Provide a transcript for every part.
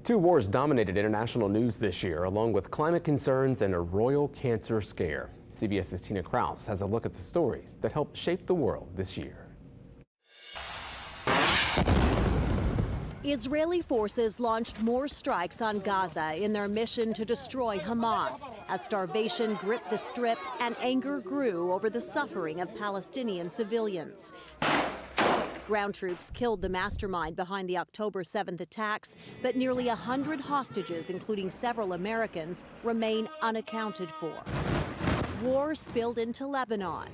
Two wars dominated international news this year, along with climate concerns and a royal cancer scare. CBS's Tina Kraus has a look at the stories that helped shape the world this year. Israeli forces launched more strikes on Gaza in their mission to destroy Hamas as starvation gripped the Strip and anger grew over the suffering of Palestinian civilians. Ground troops killed the mastermind behind the October 7th attacks, but nearly 100 hostages, including several Americans, remain unaccounted for. War spilled into Lebanon,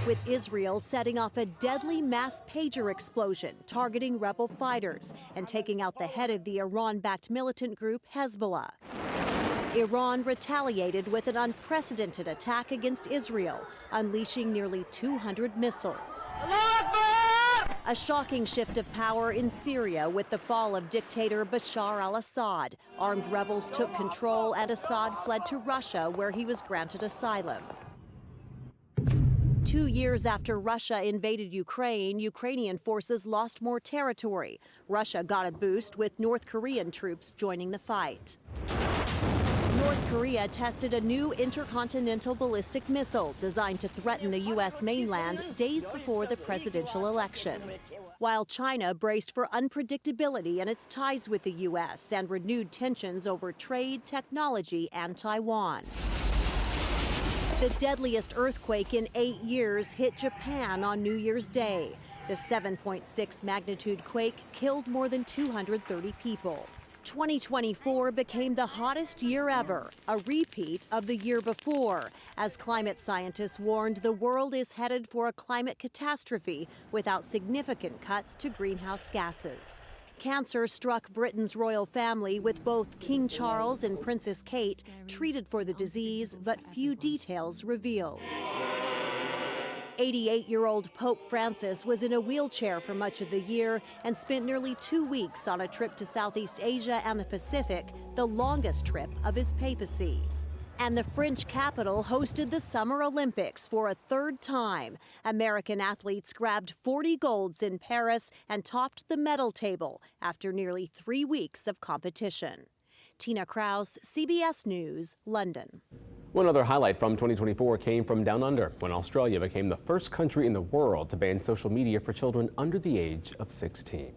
with Israel setting off a deadly mass pager explosion targeting rebel fighters and taking out the head of the Iran-backed militant group Hezbollah. Iran retaliated with an unprecedented attack against Israel, unleashing nearly 200 missiles. A shocking shift of power in Syria with the fall of dictator Bashar al-Assad. Armed rebels took control and Assad fled to Russia, where he was granted asylum. 2 years after Russia invaded Ukraine, Ukrainian forces lost more territory. Russia got a boost with North Korean troops joining the fight. North Korea tested a new intercontinental ballistic missile designed to threaten the U.S. mainland days before the presidential election, while China braced for unpredictability in its ties with the U.S. and renewed tensions over trade, technology, and Taiwan. The deadliest earthquake in 8 years hit Japan on New Year's Day. The 7.6 magnitude quake killed more than 230 people. 2024 became the hottest year ever, a repeat of the year before, as climate scientists warned the world is headed for a climate catastrophe without significant cuts to greenhouse gases. Cancer struck Britain's royal family, with both King Charles and Princess Kate treated for the disease, but few details revealed. 88-year-old Pope Francis was in a wheelchair for much of the year and spent nearly 2 weeks on a trip to Southeast Asia and the Pacific, the longest trip of his papacy. And the French capital hosted the Summer Olympics for a third time. American athletes grabbed 40 golds in Paris and topped the medal table after nearly 3 weeks of competition. Tina Kraus, CBS News, London. One other highlight from 2024 came from Down Under, when Australia became the first country in the world to ban social media for children under the age of 16.